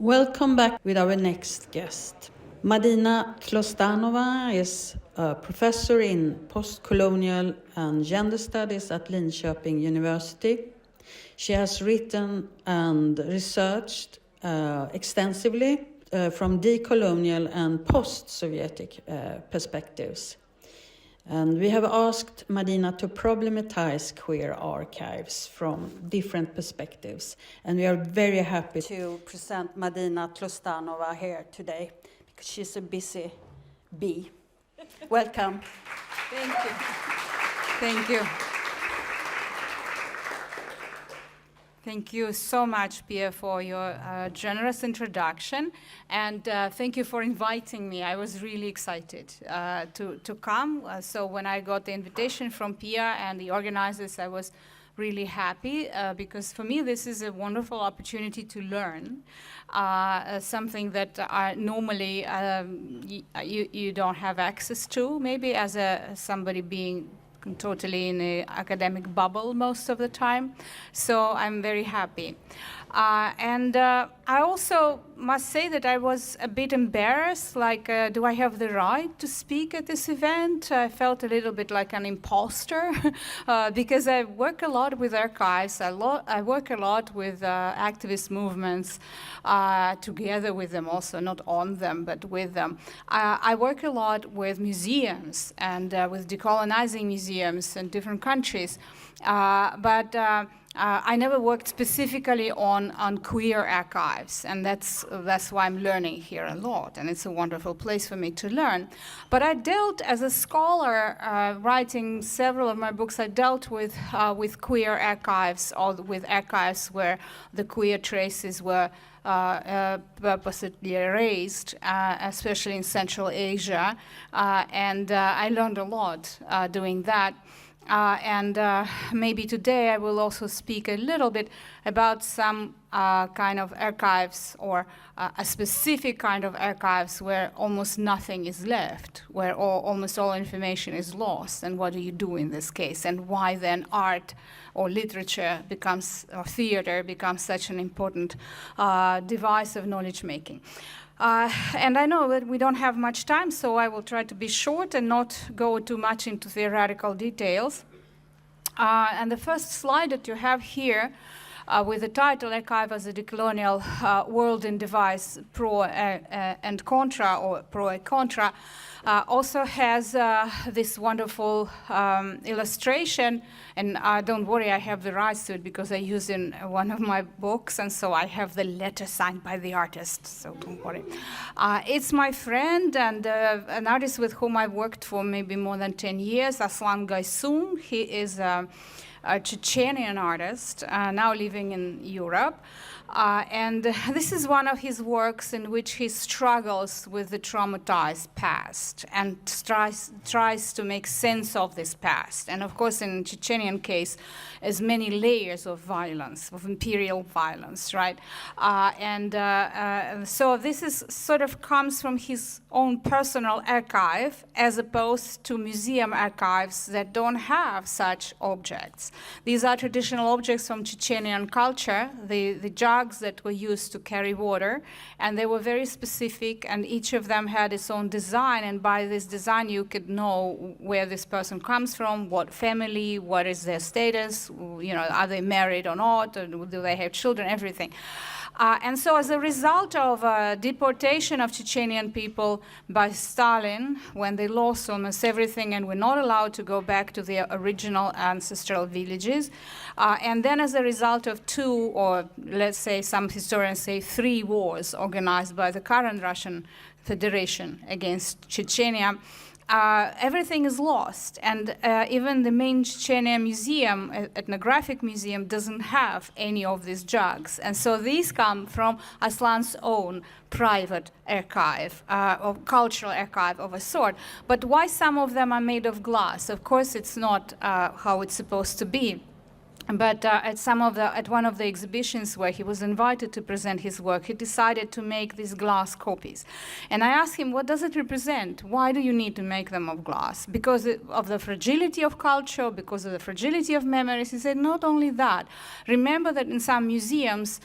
Welcome back with our next guest. Madina Tlostanova is a professor in postcolonial and gender studies at Linköping University. She has written and researched extensively from decolonial and post-Sovietic perspectives. And we have asked Madina to problematize queer archives from different perspectives. And we are very happy to present Madina Tlostanova here today because she's a busy bee. Welcome. Thank you. Thank you. Thank you so much, Pia, for your generous introduction, and thank you for inviting me. I was really excited to come. So when I got the invitation from Pia and the organizers, I was really happy because for me this is a wonderful opportunity to learn something that normally you don't have access to, maybe as somebody being totally in an academic bubble most of the time. So I'm very happy. And I also must say that I was a bit embarrassed, like, do I have the right to speak at this event? I felt a little bit like an imposter because I work a lot with archives. I work a lot with activist movements together with them also, not on them, but with them. I work a lot with museums and with decolonizing museums in different countries. But I never worked specifically on queer archives, and that's why I'm learning here a lot, and it's a wonderful place for me to learn. But I dealt as a scholar, writing several of my books. I dealt with queer archives, or with archives where the queer traces were purposely erased, especially in Central Asia, and I learned a lot doing that. And maybe today I will also speak a little bit about some kind of archives, or a specific kind of archives where almost nothing is left, where almost all information is lost, and what do you do in this case, and why then art or literature becomes, or theater becomes such an important device of knowledge making. And I know that we don't have much time, so I will try to be short and not go too much into theoretical details. And the first slide that you have here with the title Archive as a Decolonial World in Devise, Pro and Contra, or Pro and Contra, also has this wonderful illustration. And don't worry, I have the rights to it because I use it in one of my books, and so I have the letter signed by the artist, so don't worry. It's my friend and an artist with whom I've worked for maybe more than 10 years, Aslan Gaysun. He is a Chechenian artist, now living in Europe. And this is one of his works in which he struggles with the traumatized past and tries to make sense of this past. And of course, in Chechenian case, as many layers of violence, of imperial violence, right? So this is sort of comes from his own personal archive, as opposed to museum archives that don't have such objects. These are traditional objects from Chechenian culture, the jugs that were used to carry water, and they were very specific, and each of them had its own design, and by this design you could know where this person comes from, what family, what is their status, you know, are they married or not, or do they have children, everything. And so as a result of deportation of Chechenian people by Stalin, when they lost almost everything and were not allowed to go back to their original ancestral villages, and then as a result of 2, or let's say some historians say 3 wars organized by the current Russian Federation against Chechnya, everything is lost, and even the main Chechnya museum, ethnographic museum, doesn't have any of these jugs. And so these come from Aslan's own private archive, or cultural archive of a sort. But why some of them are made of glass? Of course, it's not how it's supposed to be. But at one of the exhibitions where he was invited to present his work, he decided to make these glass copies. And I asked him, what does it represent? Why do you need to make them of glass? Because of the fragility of culture, because of the fragility of memories? He said, not only that. Remember that in some museums,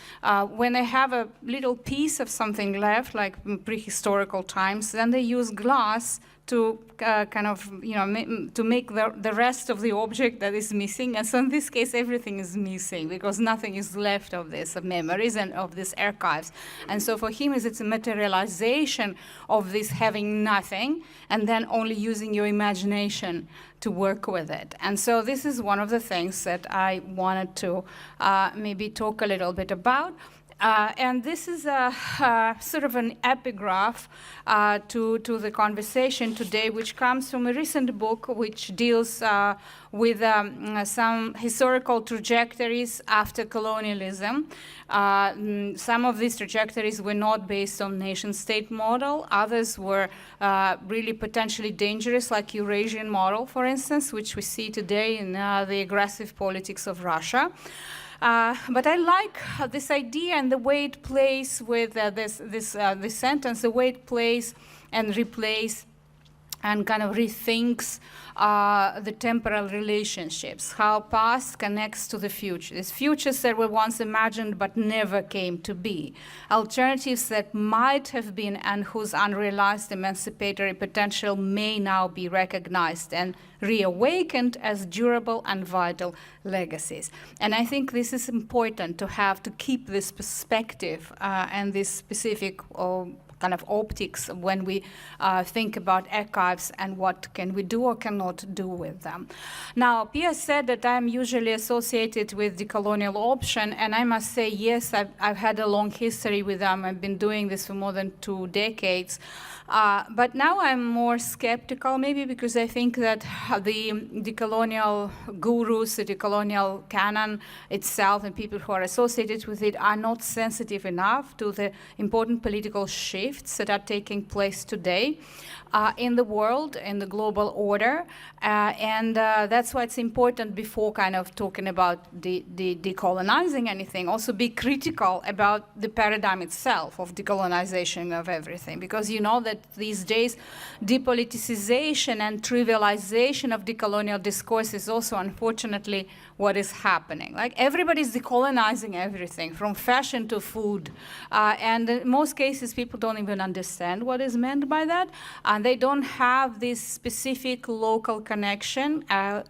when they have a little piece of something left, like in prehistorical times, then they use glass to to make the rest of the object that is missing. And so in this case, everything is missing because nothing is left of this, of memories and of these archives. And so for him, it's a materialization of this having nothing and then only using your imagination to work with it. And so this is one of the things that I wanted to maybe talk a little bit about. And this is a sort of an epigraph to the conversation today, which comes from a recent book which deals with some historical trajectories after colonialism. Some of these trajectories were not based on nation-state model. Others were really potentially dangerous, like Eurasian model, for instance, which we see today in the aggressive politics of Russia. But I like this idea and the way it plays with this sentence, the way it plays and replays and kind of rethinks the temporal relationships, how past connects to the future. These futures that were once imagined but never came to be. Alternatives that might have been and whose unrealized emancipatory potential may now be recognized and reawakened as durable and vital legacies. And I think this is important to have, to keep this perspective and this specific kind of optics when we think about archives and what can we do or cannot do with them. Now, Pia said that I'm usually associated with decolonial option, and I must say, yes, I've had a long history with them. I've been doing this for more than 2 decades. But now I'm more skeptical, maybe because I think that the decolonial gurus, the decolonial canon itself, and people who are associated with it are not sensitive enough to the important political shifts that are taking place today in the world, in the global order. And that's why it's important, before kind of talking about the decolonizing anything, also be critical about the paradigm itself of decolonization of everything. Because you know that these days, depoliticization and trivialization of decolonial discourse is also, unfortunately, what is happening. Like, everybody's decolonizing everything, from fashion to food. And in most cases, people don't even understand what is meant by that. And they don't have this specific local connection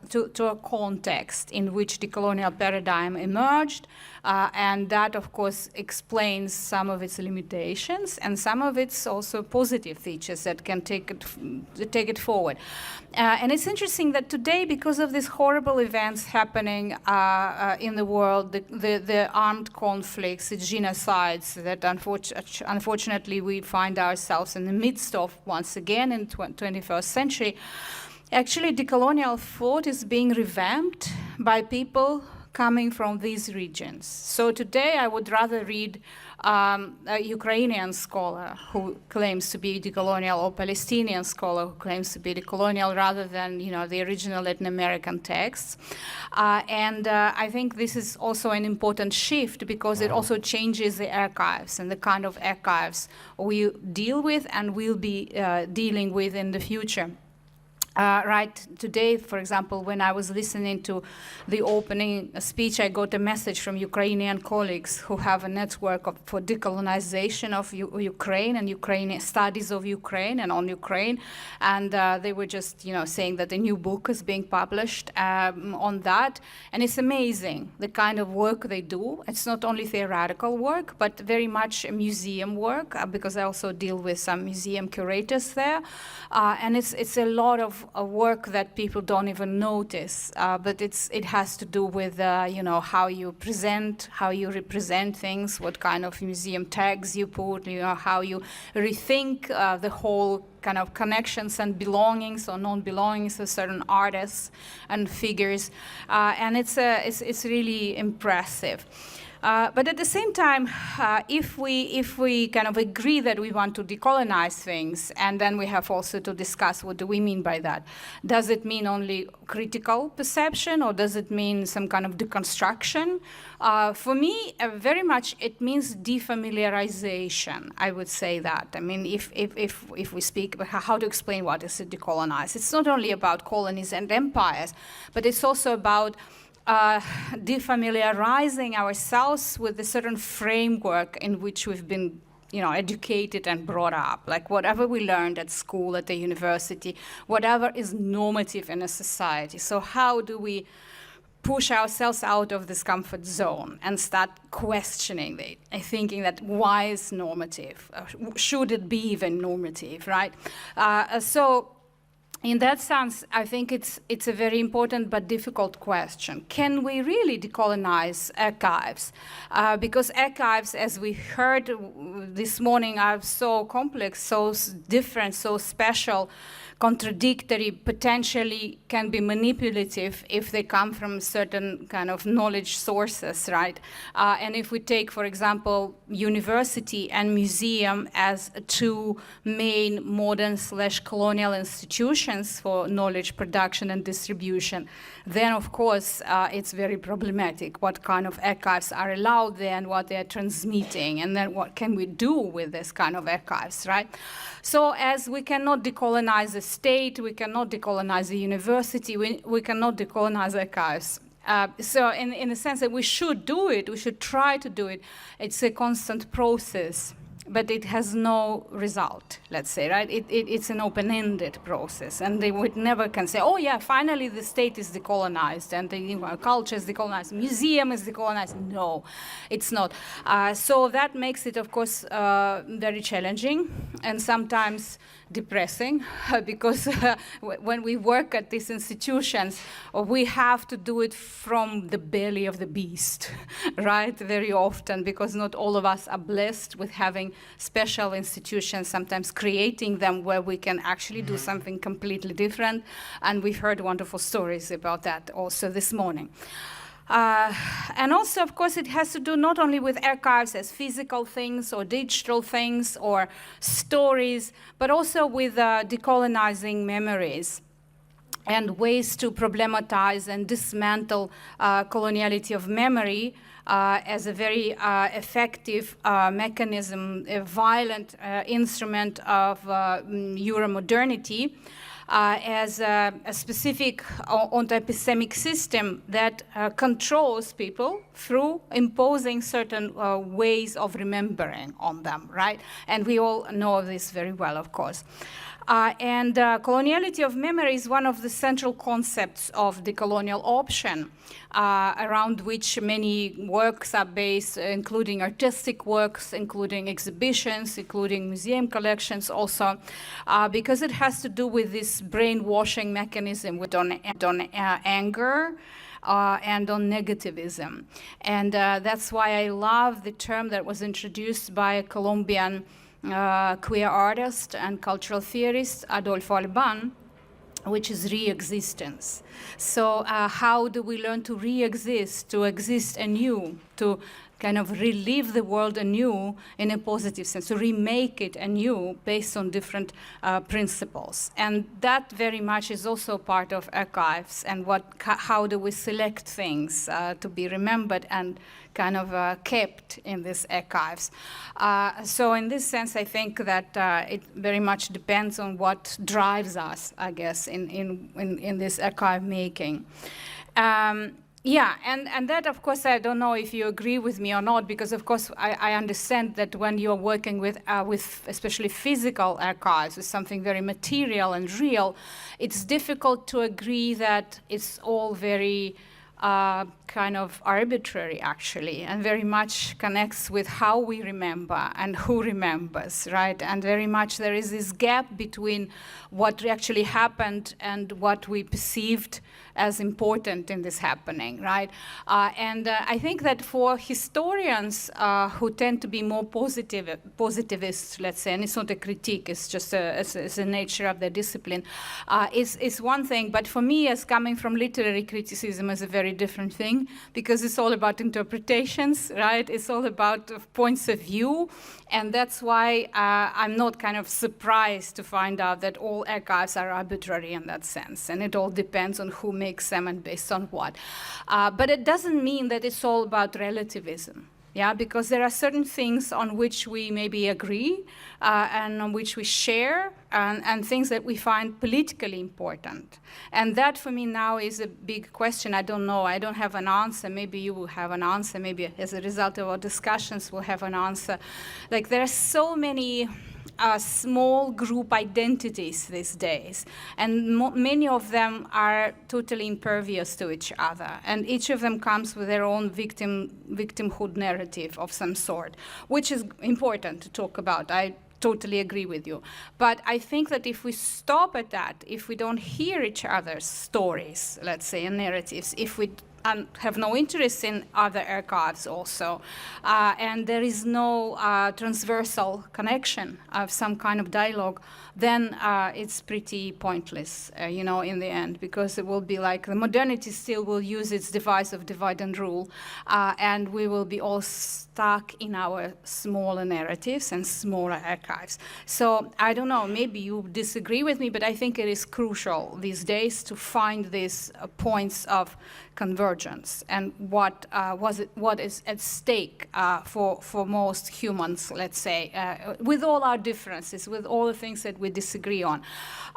to a context in which decolonial paradigm emerged. And that, of course, explains some of its limitations and some of its also positive features that can take it forward. And it's interesting that today, because of these horrible events happening in the world, the armed conflicts, the genocides that unfortunately we find ourselves in the midst of once again in the 21st century, actually decolonial thought is being revamped by people coming from these regions. So today I would rather read a Ukrainian scholar who claims to be decolonial, or Palestinian scholar who claims to be decolonial, rather than the original Latin American texts. And I think this is also an important shift, because it also changes the archives and the kind of archives we deal with and will be dealing with in the future. Right today, for example, when I was listening to the opening speech, I got a message from Ukrainian colleagues who have a network for decolonization of Ukraine and Ukrainian studies of Ukraine and on Ukraine. And they were just, saying that a new book is being published on that. And it's amazing the kind of work they do. It's not only theoretical work, but very much museum work, because I also deal with some museum curators there. And it's a lot of work that people don't even notice, but it has to do with how you present, how you represent things, what kind of museum tags you put, how you rethink the whole kind of connections and belongings or non-belongings of certain artists and figures, and it's really impressive. But at the same time, if we kind of agree that we want to decolonize things, and then we have also to discuss what do we mean by that. Does it mean only critical perception, or does it mean some kind of deconstruction? For me, very much it means defamiliarization, I would say that. I mean, if we speak about how to explain what is to decolonize, it's not only about colonies and empires, but it's also about defamiliarizing ourselves with a certain framework in which we've been educated and brought up, like whatever we learned at school, at the university, whatever is normative in a society. So how do we push ourselves out of this comfort zone and start questioning it and thinking that why is normative? Should it be even normative, right? So in that sense, I think it's a very important but difficult question. Can we really decolonize archives? Because archives, as we heard this morning, are so complex, so different, so special, contradictory, potentially can be manipulative if they come from certain kind of knowledge sources, right? And if we take, for example, university and museum as two main modern/colonial institutions for knowledge production and distribution, then of course it's very problematic what kind of archives are allowed there and what they're transmitting, and then what can we do with this kind of archives, right? So as we cannot decolonize the state, we cannot decolonize the university, we cannot decolonize archives. So in the sense that we should do it, we should try to do it, it's a constant process, but it has no result, let's say, right? It's an open-ended process, and they would never can say, oh yeah, finally the state is decolonized, and the culture is decolonized, museum is decolonized. No, it's not. So that makes it, of course, very challenging, and sometimes depressing, because when we work at these institutions, we have to do it from the belly of the beast, right, very often, because not all of us are blessed with having special institutions, sometimes creating them where we can actually do something completely different, and we've heard wonderful stories about that also this morning. And also, of course, it has to do not only with archives as physical things or digital things or stories, but also with decolonizing memories and ways to problematize and dismantle coloniality of memory as a very effective mechanism, a violent instrument of Euromodernity. As a specific anti-epistemic system that controls people through imposing certain ways of remembering on them, right? And we all know this very well, of course. And coloniality of memory is one of the central concepts of the colonial option, around which many works are based, including artistic works, including exhibitions, including museum collections also, because it has to do with this brainwashing mechanism on anger, and on negativism. And that's why I love the term that was introduced by a Colombian queer artist and cultural theorist, Adolfo Alban, which is re-existence. So how do we learn to re-exist, to exist anew, to kind of relive the world anew in a positive sense, to remake it anew based on different principles. And that very much is also part of archives, and how do we select things to be remembered and kind of kept in these archives. So in this sense, I think that it very much depends on what drives us, I guess, in this archive making. Yeah, and that, of course, I don't know if you agree with me or not, because, of course, I understand that when you're working with especially physical archives, with something very material and real, it's difficult to agree that it's all very kind of arbitrary, actually, and very much connects with how we remember and who remembers, right? And very much there is this gap between what actually happened and what we perceived as important in this happening, right? And I think that for historians who tend to be more positivist, let's say, and it's not a critique, it's just it's a nature of their discipline, is one thing. But for me, as coming from literary criticism as a very very different thing, because it's all about interpretations, right? It's all about points of view, and that's why I'm not kind of surprised to find out that all archives are arbitrary in that sense, and it all depends on who makes them and based on what. But it doesn't mean that it's all about relativism. Yeah, because there are certain things on which we maybe agree and on which we share, and things that we find politically important. And that for me now is a big question. I don't know, I don't have an answer. Maybe you will have an answer. Maybe as a result of our discussions we'll have an answer. Like, there are so many small group identities these days, and many of them are totally impervious to each other, and each of them comes with their own victimhood narrative of some sort, which is important to talk about. I totally agree with you. But I think that if we stop at that, if we don't hear each other's stories, let's say, and narratives, if we have no interest in other archives also, and there is no transversal connection of some kind of dialogue, then it's pretty pointless, you know, in the end, because it will be like the modernity still will use its device of divide and rule, and we will be all stuck in our smaller narratives and smaller archives. So I don't know, maybe you disagree with me, but I think it is crucial these days to find these points of convergence and what is at stake for most humans, let's say, with all our differences, with all the things that we disagree on.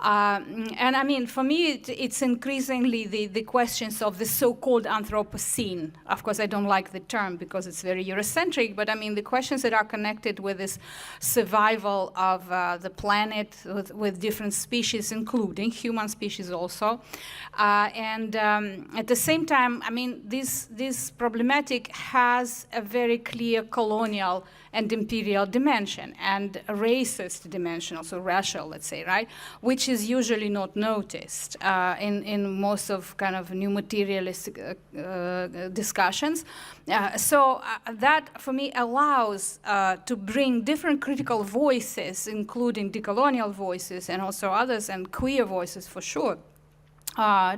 And I mean, for me, it's increasingly the questions of the so-called Anthropocene. Of course, I don't like the term because it's very Eurocentric, but I mean, the questions that are connected with this survival of the planet with different species, including human species also. And at the same time, I mean, this problematic has a very clear colonial and imperial dimension and a racist dimension, also racial, let's say, right? Which is usually not noticed in most of kind of new materialistic discussions. So that, for me, allows to bring different critical voices, including decolonial voices and also others, and queer voices for sure,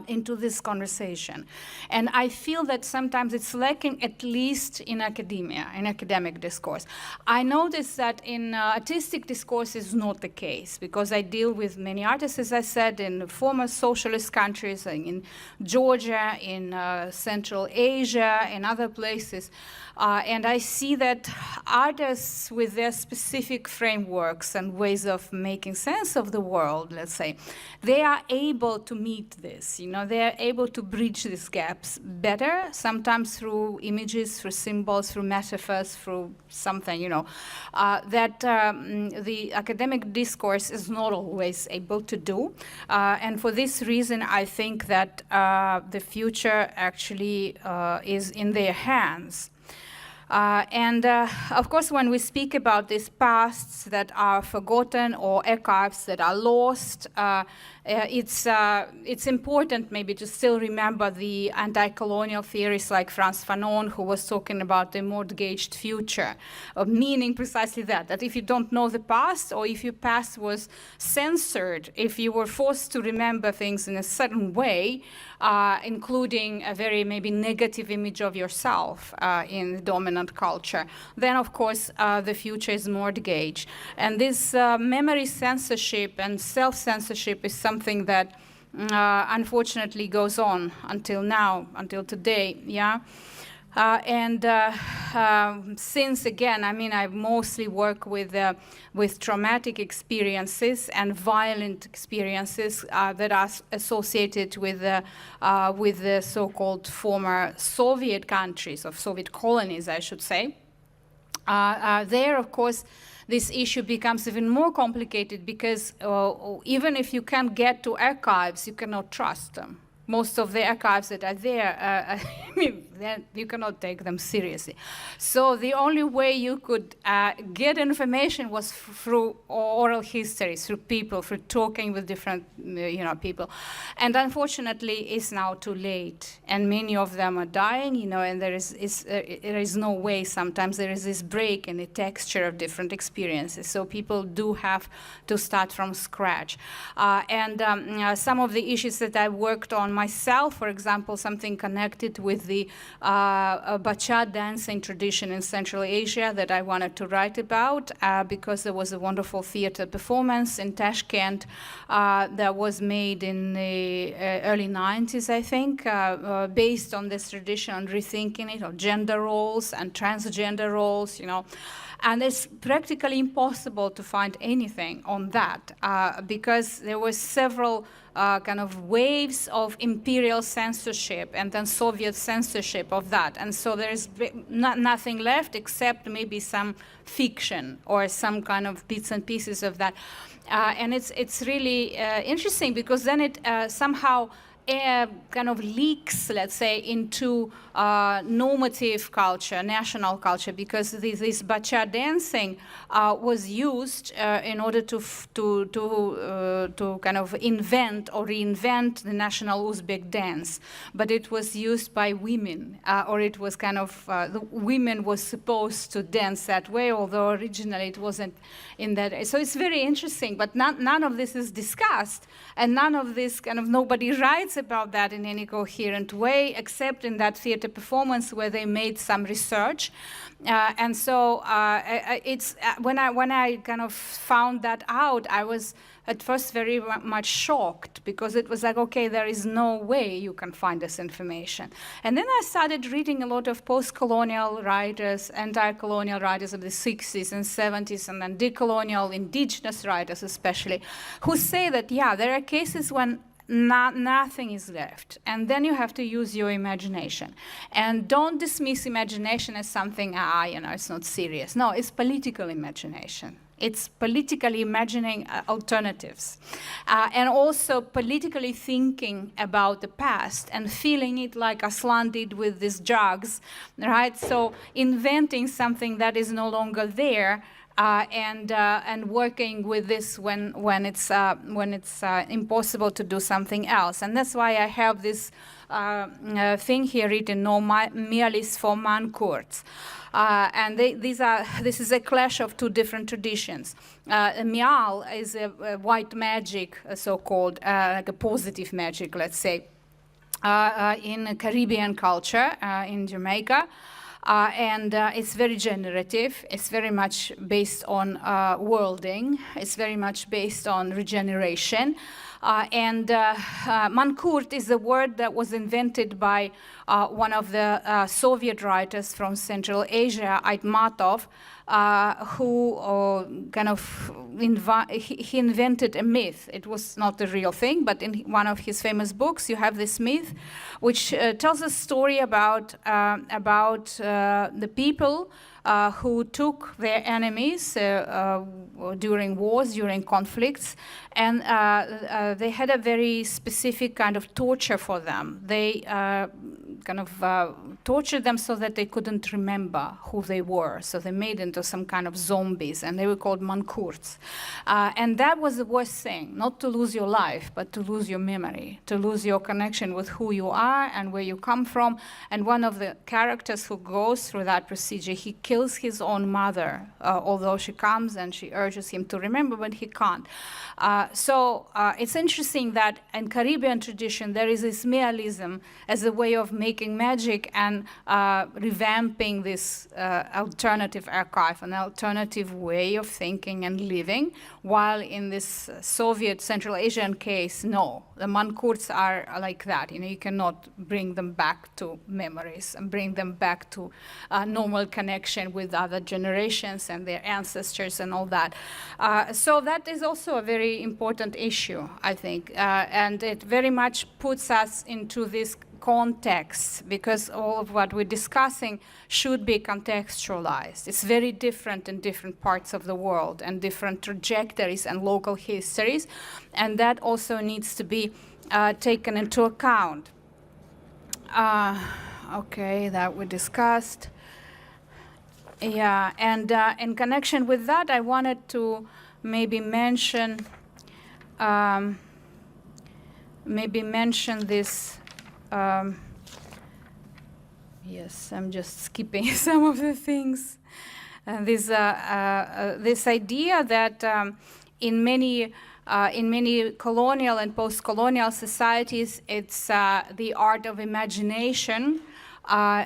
into this conversation. And I feel that sometimes it's lacking, at least in academia, in academic discourse. I notice that in artistic discourse is not the case, because I deal with many artists, as I said, in former socialist countries, in Georgia, in Central Asia, in other places. And I see that artists with their specific frameworks and ways of making sense of the world, let's say, they are able to meet this, you know, they are able to bridge these gaps better, sometimes through images, through symbols, through metaphors, through something, you know, that the academic discourse is not always able to do. And for this reason, I think that the future actually is in their hands. Of course, when we speak about these pasts that are forgotten or archives that are lost, it's important maybe to still remember the anti-colonial theorists like Frantz Fanon, who was talking about the mortgaged future, meaning precisely that if you don't know the past, or if your past was censored, if you were forced to remember things in a certain way, including a very maybe negative image of yourself in the dominant culture, then of course the future is mortgaged. And this memory censorship and self-censorship is something that unfortunately goes on until now, until today, yeah. Since, again, I mean, I mostly work with traumatic experiences and violent experiences that are associated with the so-called former Soviet countries, of Soviet colonies, I should say. There, of course, this issue becomes even more complicated because even if you can get to archives, you cannot trust them. Most of the archives that are there, I mean, then you cannot take them seriously. So the only way you could get information was through oral histories, through people, through talking with different people. And unfortunately, it's now too late. And many of them are dying, and there is no way. Sometimes there is this break in the texture of different experiences. So people do have to start from scratch. Some of the issues that I worked on myself, for example, something connected with the Bachar dancing tradition in Central Asia that I wanted to write about, because there was a wonderful theater performance in Tashkent that was made in the early 90s, I think, based on this tradition, on rethinking it, of gender roles and transgender roles, And it's practically impossible to find anything on that because there were several kind of waves of imperial censorship and then Soviet censorship of that. And so there is nothing left except maybe some fiction or some kind of bits and pieces of that. And it's really interesting because then it somehow kind of leaks, let's say, into normative culture, national culture, because this Bachar dancing was used in order to kind of invent or reinvent the national Uzbek dance. But it was used by women, or it was kind of, the women was supposed to dance that way, although originally it wasn't in that. So it's very interesting, but none of this is discussed, and none of this kind of, nobody writes about that in any coherent way, except in that theater performance where they made some research. And so it's when I kind of found that out, I was at first very much shocked, because it was like, okay, there is no way you can find this information. And then I started reading a lot of post-colonial writers, anti-colonial writers of the 60s and 70s, and then decolonial indigenous writers especially, who say that, yeah, there are cases when nothing is left, and then you have to use your imagination. And don't dismiss imagination as something, it's not serious. No, it's political imagination. It's politically imagining alternatives, and also politically thinking about the past and feeling it like Aslan did with these jugs, right? So inventing something that is no longer there, and working with this when it's impossible to do something else. And that's why I have this thing here written, no mialis for mankurts. And this is a clash of two different traditions. Mial is a white magic, so-called, like a positive magic, let's say, in Caribbean culture, in Jamaica. And it's very generative. It's very much based on worlding. It's very much based on regeneration. And mankurt is a word that was invented by one of the Soviet writers from Central Asia, Aitmatov, who kind of he invented a myth. It was not a real thing, but in one of his famous books, you have this myth, which tells a story about the people who took their enemies during wars, during conflicts, and they had a very specific kind of torture for them. They kind of tortured them so that they couldn't remember who they were. So they made into some kind of zombies, and they were called mankurts. And that was the worst thing, not to lose your life, but to lose your memory, to lose your connection with who you are and where you come from. And one of the characters who goes through that procedure, he kills his own mother, although she comes and she urges him to remember, but he can't. So it's interesting that in Caribbean tradition, there is this mialism as a way of making magic and revamping this alternative archive, an alternative way of thinking and living, while in this Soviet Central Asian case, no, the mankurts are like that. You cannot bring them back to memories and bring them back to normal connection with other generations and their ancestors and all that. So that is also a very important issue, I think, and it very much puts us into this context, because all of what we're discussing should be contextualized. It's very different in different parts of the world and different trajectories and local histories, and that also needs to be taken into account. Okay, that we discussed. Yeah, and in connection with that, I wanted to maybe mention this. Yes, I'm just skipping some of the things. This idea that in many colonial and post-colonial societies, it's the art of imagination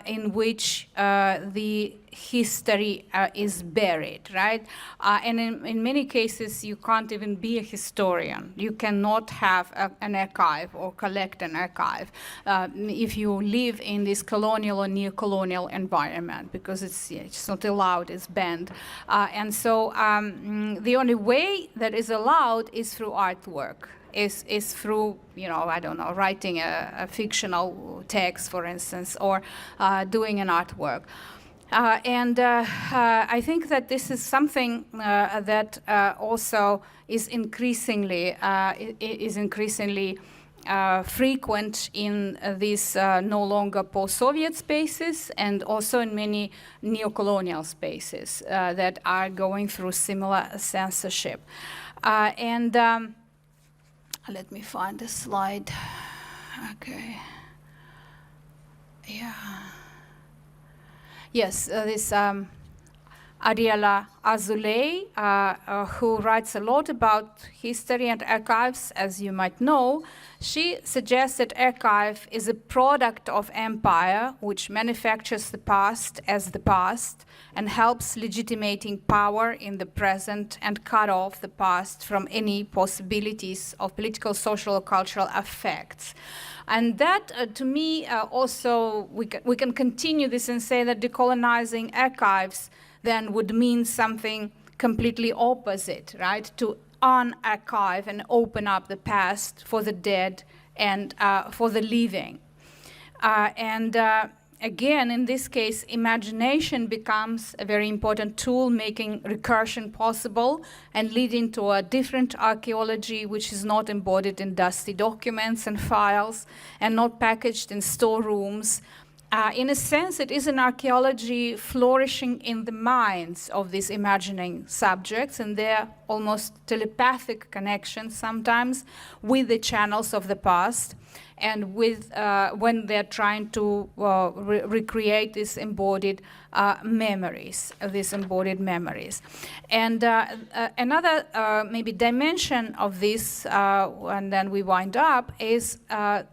in which the history is buried, right? And in many cases, you can't even be a historian. You cannot have an archive or collect an archive if you live in this colonial or neo-colonial environment, because it's not allowed, it's banned. And so the only way that is allowed is through artwork. Is through, I don't know, writing a fictional text, for instance, or doing an artwork. I think that this is something that also is increasingly frequent in these no longer post-Soviet spaces, and also in many neo-colonial spaces that are going through similar censorship. Let me find the slide. Okay. Yeah. Yes, this Ariela Azoulay, who writes a lot about history and archives, as you might know, she suggests that archive is a product of empire which manufactures the past as the past and helps legitimating power in the present and cut off the past from any possibilities of political, social, or cultural effects. And that, to me, also, we can continue this and say that decolonizing archives then would mean something completely opposite, right? To unarchive and open up the past for the dead and for the living. Again, in this case, imagination becomes a very important tool, making recursion possible and leading to a different archaeology, which is not embodied in dusty documents and files and not packaged in storerooms. In a sense, it is an archaeology flourishing in the minds of these imagining subjects and their almost telepathic connections sometimes with the channels of the past, and with when they're trying to recreate these embodied memories, And another maybe dimension of this, and then we wind up, is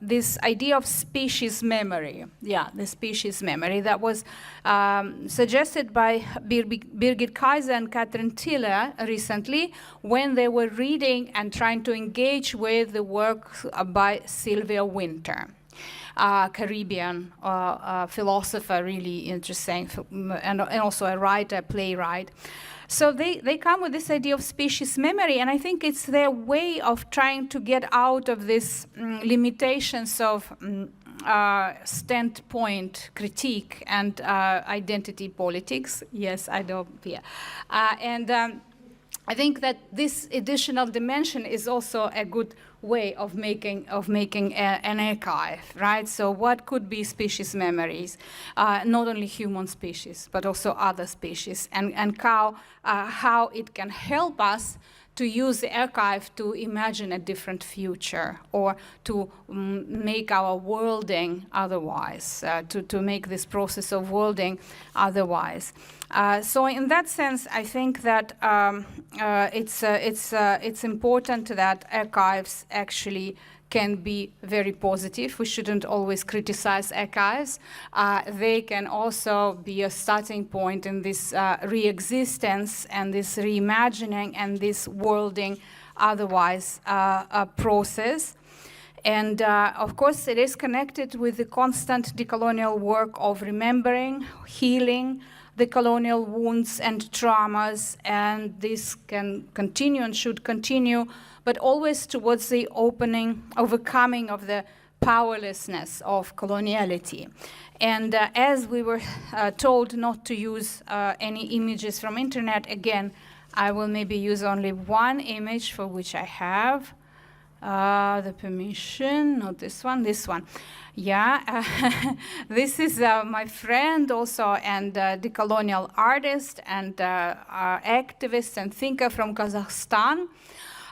this idea of species memory. Yeah, the species memory that was suggested by Birgit Kaiser and Catherine Tiller recently when they were reading and trying to engage with the work by Sylvia Winter. Caribbean philosopher, really interesting, and also a writer, playwright. So they come with this idea of species memory, and I think it's their way of trying to get out of these limitations of standpoint critique and identity politics. Yes, I know, yeah. I think that this additional dimension is also a good way of making an archive, right? So what could be species memories, not only human species, but also other species, and how it can help us to use the archive to imagine a different future, or to make our worlding otherwise, to make this process of worlding otherwise. So in that sense, I think that it's important that archives actually can be very positive. We shouldn't always criticize archives. They can also be a starting point in this re-existence and this reimagining and this worlding otherwise process. And of course, it is connected with the constant decolonial work of remembering, healing the colonial wounds and traumas, and this can continue and should continue, but always towards the overcoming of the powerlessness of coloniality. And as we were told not to use any images from internet, again, I will maybe use only one image for which I have. The permission, not this one, this one. Yeah, this is my friend also, and decolonial artist and activist and thinker from Kazakhstan,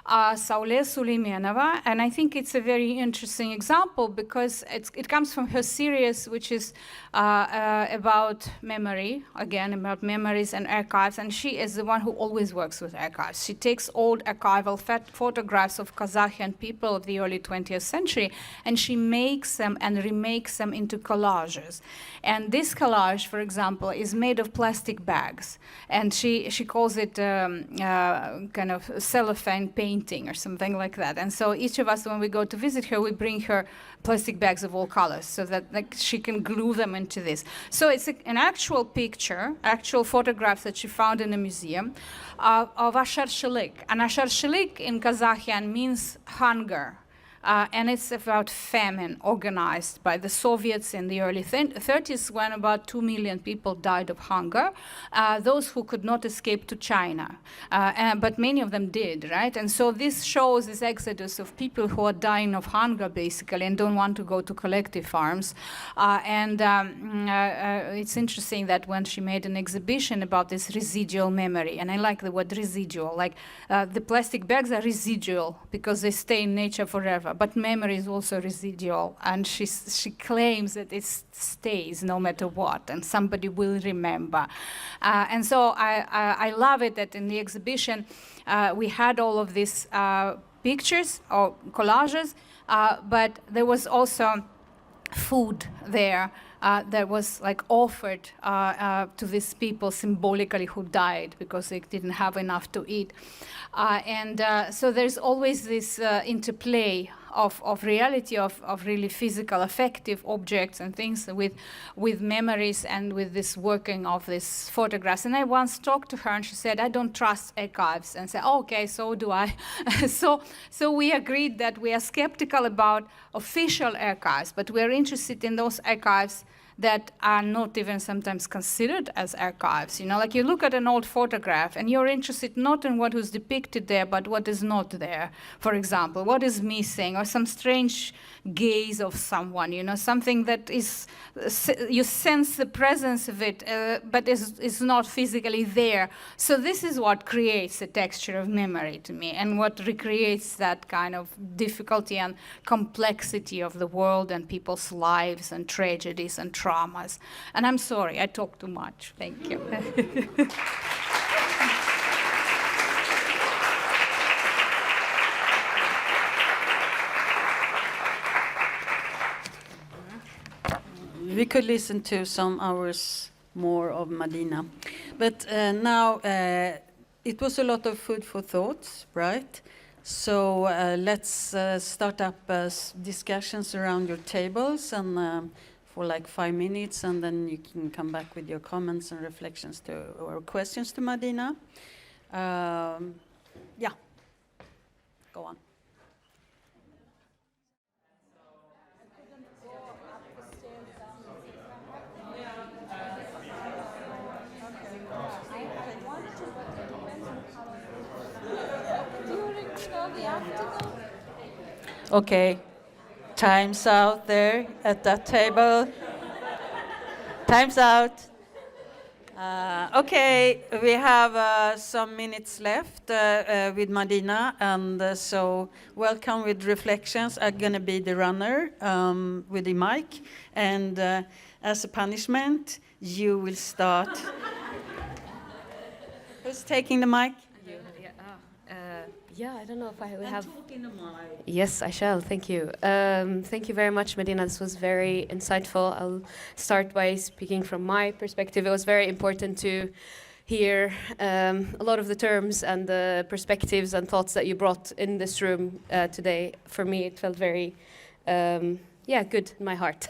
Saule Suleimanova. And I think it's a very interesting example because it comes from her series, which is about memory, again, about memories and archives. And she is the one who always works with archives. She takes old archival photographs of Kazakhian people of the early 20th century, and she makes them and remakes them into collages. And this collage, for example, is made of plastic bags. And she calls it kind of cellophane painting or something like that. And so each of us, when we go to visit her, we bring her plastic bags of all colors so that she can glue them into this. So it's an actual picture, actual photographs that she found in a museum of Ashar Shelik. And Ashar Shelik in Kazakhian means hunger. And it's about famine organized by the Soviets in the early 30s when about 2 million people died of hunger, those who could not escape to China. But many of them did, right? And so this shows this exodus of people who are dying of hunger, basically, and don't want to go to collective farms. It's interesting that when she made an exhibition about this residual memory, and I like the word residual, like the plastic bags are residual because they stay in nature forever. But memory is also residual, and she claims that it stays no matter what, and somebody will remember. And so I love it that in the exhibition we had all of these pictures or collages, but there was also food there that was like offered to these people symbolically who died because they didn't have enough to eat. So there's always this interplay of reality, of really physical, affective objects and things with memories and with this working of these photographs. And I once talked to her and she said, I don't trust archives. And I said, oh, okay, so do I. So we agreed that we are skeptical about official archives, but we're interested in those archives that are not even sometimes considered as archives. You know, like you look at an old photograph and you're interested not in what was depicted there, but what is not there. For example, what is missing, or some strange gaze of someone, you know, something that is, you sense the presence of it, but is not physically there. So this is what creates the texture of memory to me, and what recreates that kind of difficulty and complexity of the world and people's lives and tragedies and traumas. And I'm sorry, I talk too much. Thank you. We could listen to some hours more of Madina. But now it was a lot of food for thought, right? So let's start up discussions around your tables and for like 5 minutes, and then you can come back with your comments and reflections or questions to Madina. Yeah, go on. Okay, time's out there at that table. Time's out. Okay, we have some minutes left with Madina, and so welcome with reflections. I'm going to be the runner with the mic, and as a punishment, you will start. Who's taking the mic? Yeah, I don't know if I will have... Talk in the mic. Yes, I shall. Thank you. Thank you very much, Madina. This was very insightful. I'll start by speaking from my perspective. It was very important to hear a lot of the terms and the perspectives and thoughts that you brought in this room today. For me, it felt very, good in my heart.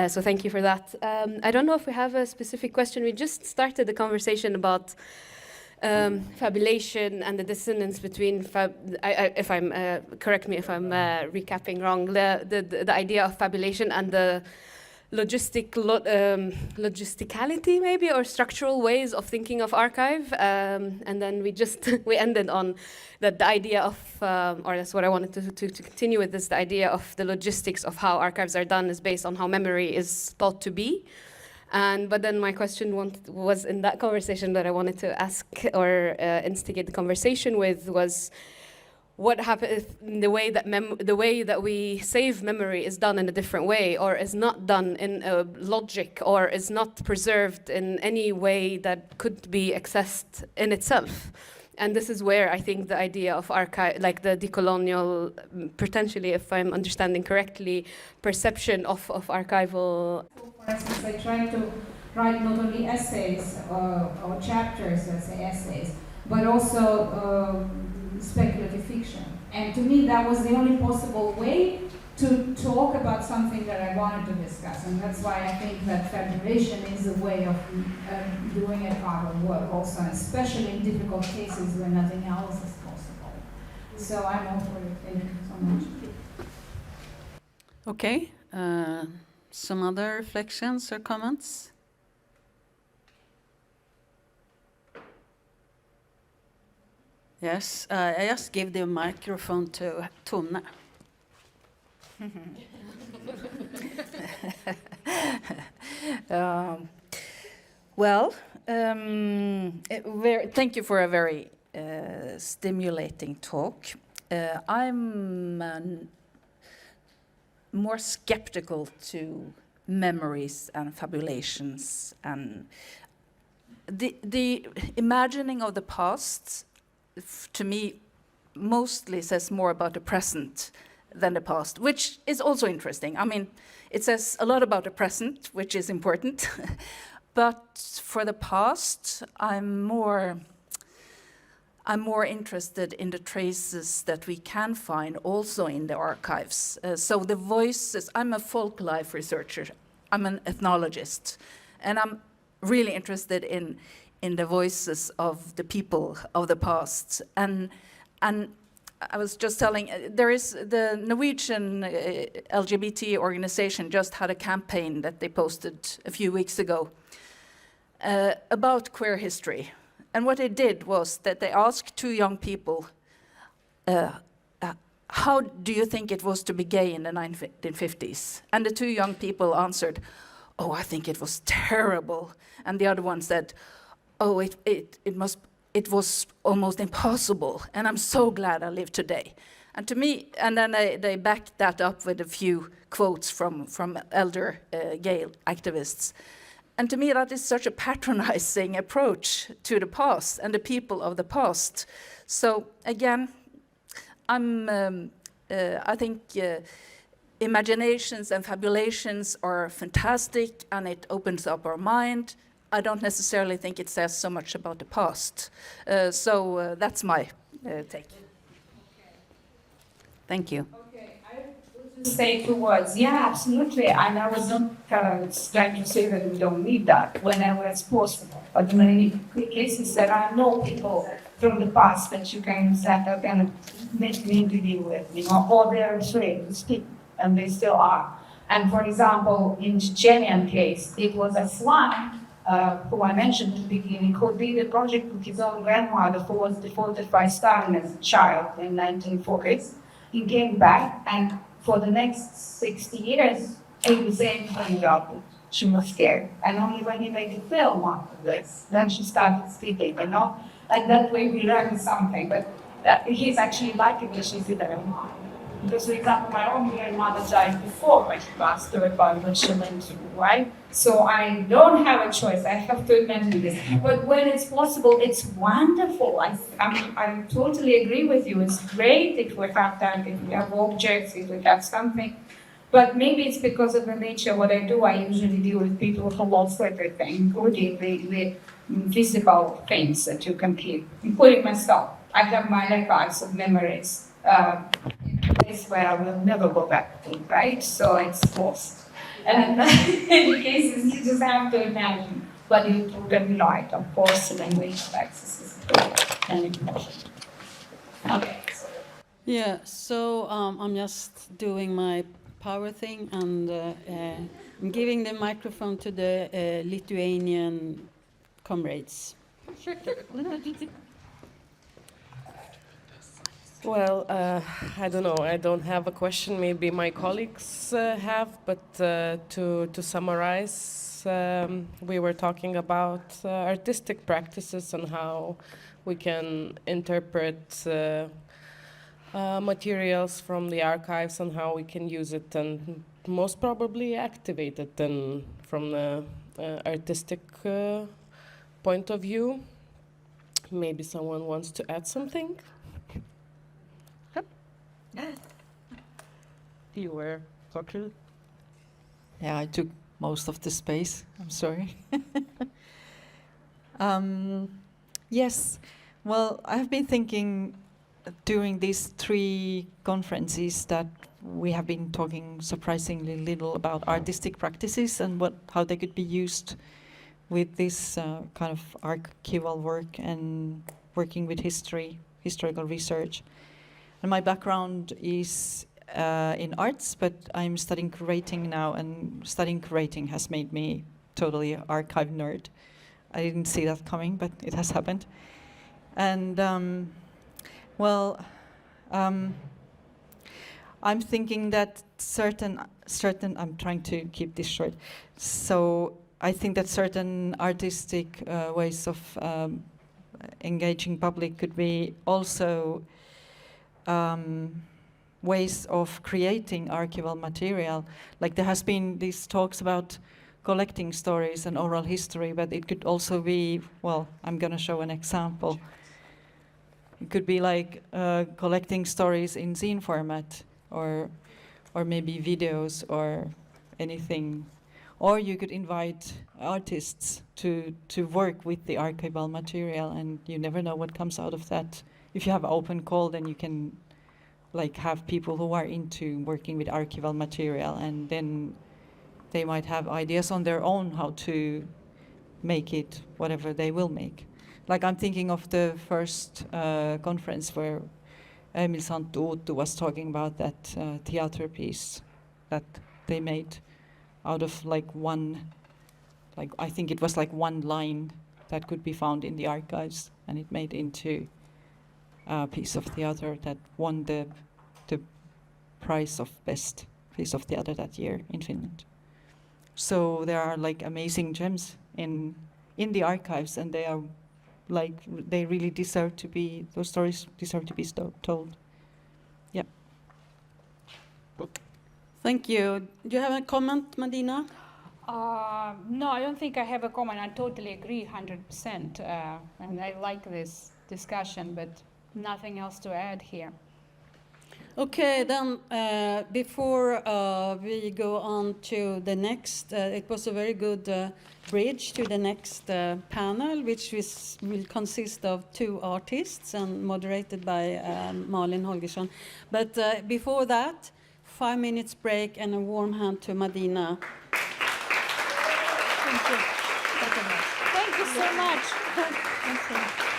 So thank you for that. I don't know if we have a specific question. We just started the conversation about fabulation and the dissonance between, if I'm correct me if I'm recapping wrong, the idea of fabulation and the logisticality maybe, or structural ways of thinking of archive, and then we ended on that the idea of, or that's what I wanted to continue with, this the idea of the logistics of how archives are done is based on how memory is thought to be. But then my question was in that conversation that I wanted to ask or instigate the conversation with was, what happens if the way that we save memory is done in a different way, or is not done in a logic, or is not preserved in any way that could be accessed in itself? And this is where I think the idea of archive, like the decolonial, potentially, if I'm understanding correctly, perception of archival. For instance, I try to write not only essays or chapters, let's say essays, but also speculative fiction. And to me, that was the only possible way to talk about something that I wanted to discuss. And that's why I think that fabulation is a way of doing a part of work also, especially in difficult cases where nothing else is possible. So I'm all for it. Thank you so much. Okay, some other reflections or comments? Yes, I just give the microphone to Tone. Thank you for a very stimulating talk. I'm more skeptical to memories and fabulations, and the imagining of the past, to me, mostly says more about the present than the past, which is also interesting. I mean, it says a lot about the present, which is important, but for the past, I'm more interested in the traces that we can find also in the archives. So the voices, I'm a folk life researcher, I'm an ethnologist, and I'm really interested in the voices of the people of the past. And I was just telling, there is the Norwegian LGBT organization just had a campaign that they posted a few weeks ago about queer history. And what they did was that they asked two young people, how do you think it was to be gay in the 1950s? And the two young people answered, oh, I think it was terrible. And the other one said, oh, it was almost impossible, and I'm so glad I live today. And to me, and then they backed that up with a few quotes from elder gay activists. And to me, that is such a patronizing approach to the past and the people of the past. So again, I think imaginations and fabulations are fantastic, and it opens up our mind. I don't necessarily think it says so much about the past. So that's my take. Thank you. Okay, I will just say 2 words. Yeah, absolutely. And I was not trying to say that we don't need that when I was possible. But in many cases, there are no people from the past that you can set up and make an interview with, or they're afraid to speak, and they still are. And for example, in Chechenian case, it was a Swan who I mentioned at the beginning, who did a project with his own grandmother who was deported by Stalin as a child in 1940s. He came back, and for the next 60 years, he was saying to her, she was scared. And only when he made a film after this, then she started speaking, And that way we learned something. But he's actually liking that she's in her mom. Because, for example, my own grandmother died before when she passed away by what she went through, right? So I don't have a choice. I have to imagine this. But when it's possible, it's wonderful. I totally agree with you. It's great if we have that, if we have objects, if we have something. But maybe it's because of the nature of what I do. I usually deal with people who lost everything, including the physical things that you can keep, including myself. I have my archives of memories. Place where I will never go back to, right? So it's lost. And in cases, you just have to imagine. But you can rely, of course, language access and emotion. Okay. Yeah, so I'm just doing my power thing, and I'm giving the microphone to the Lithuanian comrades. Well, I don't know. I don't have a question. Maybe my colleagues have. But to summarize, we were talking about artistic practices and how we can interpret materials from the archives and how we can use it and most probably activate it then from the artistic point of view. Maybe someone wants to add something? You were talking. Yeah, I took most of the space. I'm sorry. Yes, well, I have been thinking during these 3 conferences that we have been talking surprisingly little about artistic practices and how they could be used with this kind of archival work and working with historical research. And my background is in arts, but I'm studying curating now, and studying curating has made me totally an archive nerd. I didn't see that coming, but it has happened. And I'm thinking that certain, I'm trying to keep this short. So I think that certain artistic ways of engaging public could be also ways of creating archival material. Like there has been these talks about collecting stories and oral history, but it could also be, well, I'm going to show an example. It could be like collecting stories in zine format, or maybe videos or anything. Or you could invite artists to work with the archival material, and you never know what comes out of that. If you have an open call, then you can like have people who are into working with archival material, and then they might have ideas on their own how to make it whatever they will make. Like I'm thinking of the first conference where Emil Santtu was talking about that theater piece that they made out of like I think it was like one line that could be found in the archives, and it made into a piece of theater that won the prize of best piece of theater that year in Finland. So there are like amazing gems in the archives, and they are like they really deserve to be, those stories deserve to be told. Yeah. Thank you. Do you have a comment, Madina? No, I don't think I have a comment. I totally agree 100%. And I like this discussion, but nothing else to add here. Okay, then before we go on to the next, it was a very good bridge to the next panel, which will consist of 2 artists and moderated by Malin Holgersson. But before that, 5 minutes break and a warm hand to Madina. Thank you. Thank you so much. Thank you.